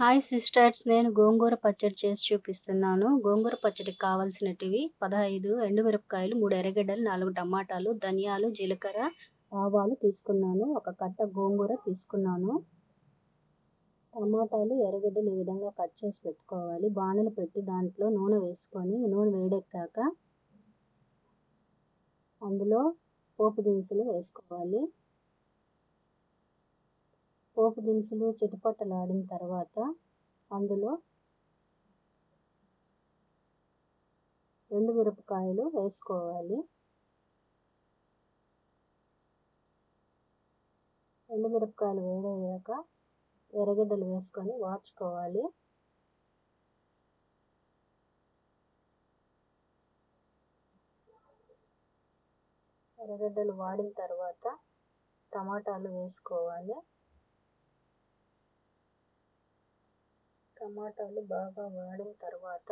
Hi sisters, నేను గోంగూర పచ్చడి చేసి చూపిస్తున్నాను. గోంగూర పచ్చడికి కావాల్సినటివి 15 ఎండుమిరపకాయలు, 3 ఎర్రగడ్డలు, 4 టమాటాలు, ధనియాలు, జీలకర్ర, ఆవాలు తీసుకున్నాను. ఒక కట్ట గోంగూర తీసుకున్నాను. టమాటాలు, ఎర్రగడ్డలు ఈ విధంగా కట్ చేసి పెట్టుకోవాలి. బాణలు పెట్టి దాంట్లో నూనె వేసుకొని నూనె వేడెక్కాక అందులో పోపు దినుసులు వేసుకోవాలి. పోపు దినుసులు చిటపటలాడిన తర్వాత అందులో ఎండుమిరపకాయలు వేసుకోవాలి. ఎండుమిరపకాయలు వేడయ్యాక ఎర్రగడ్డలు వేసుకొని వాడ్చుకోవాలి. ఎర్రగడ్డలు వాడిన తర్వాత టమాటాలు వేసుకోవాలి. టమాటాలు బాగా వాడిన తర్వాత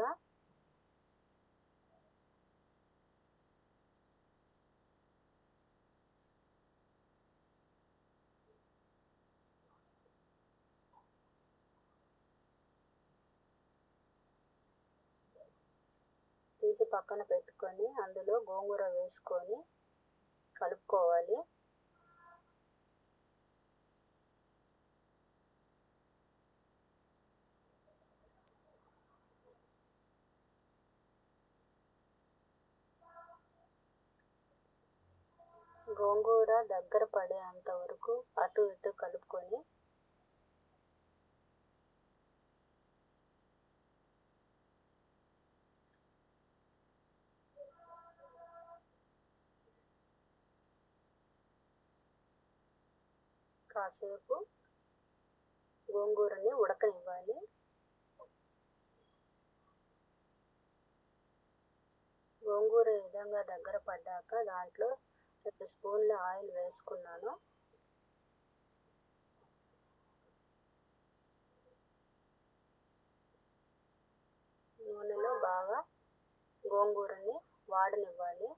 తీసి పక్కన పెట్టుకొని అందులో గోంగూర వేసుకొని కలుపుకోవాలి. గోంగూర దగ్గర పడేంత వరకు అటు ఇటు కలుపుకొని కాసేపు గోంగూరని ఉడకనివ్వాలి. గోంగూర ఈ విధంగా దగ్గర పడ్డాక దాంట్లో 2 స్పూన్ల ఆయిల్ వేసుకున్నాను. నూనెలో బాగా గోంగూరని వాడనివ్వాలి.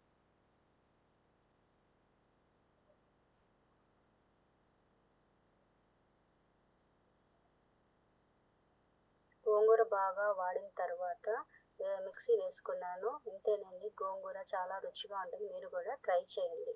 గోంగూర బాగా వాడిన తర్వాత మిక్సీ వేసుకున్నాను. ఇంతేనండి, గోంగూర చాలా రుచిగా ఉంటుంది. మీరు కూడా ట్రై చేయండి.